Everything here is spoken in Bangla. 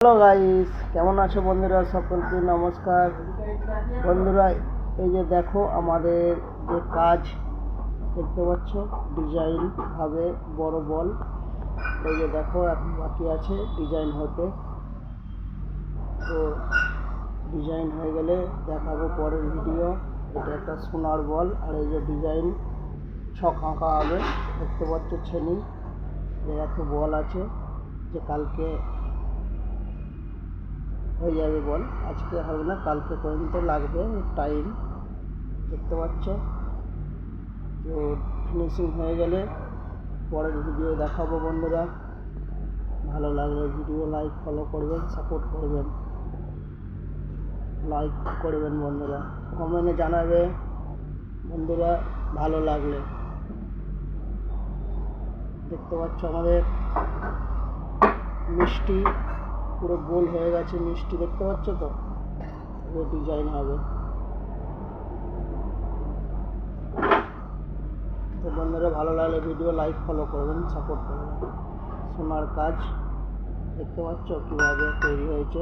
হ্যালো গাইস, কেমন আছো বন্ধুরা? সকলকে নমস্কার। বন্ধুরা, এই যে দেখো আমাদের যে কাজ দেখতে পাচ্ছ, ডিজাইন হবে বড় বল। এই যে দেখো এখন বাকি আছে ডিজাইন হতে। তো ডিজাইন হয়ে গেলে দেখাবো পরের ভিডিও। এটা একটা সোনার বল, আর এই যে ডিজাইন ছক আঁকা হবে দেখতে পাচ্ছ। ছেনি যে এত বল আছে, যে কালকে হয়ে যাবে বল, আজকে হবে না, কালকে পর্যন্ত লাগবে টাইম দেখতে পাচ্ছ। তো ফিনিশিং হয়ে গেলে পরের ভিডিও দেখাবো বন্ধুরা। ভালো লাগলে ভিডিও লাইক ফলো করবেন, সাপোর্ট করবেন, লাইক করবেন বন্ধুরা, কমেন্টে জানাবে বন্ধুরা ভালো লাগলে। দেখতে পাচ্ছ আমাদের মিষ্টি পুরো গোল হয়ে গেছে, মিষ্টি দেখতে পাচ্ছ তো, ডিজাইন হবে। তো বন্ধুরা ভালো লাগলে ভিডিও লাইক ফলো করবেন, সাপোর্ট করবেন। সোনার কাজ দেখতে পাচ্ছ কীভাবে তৈরি হয়েছে।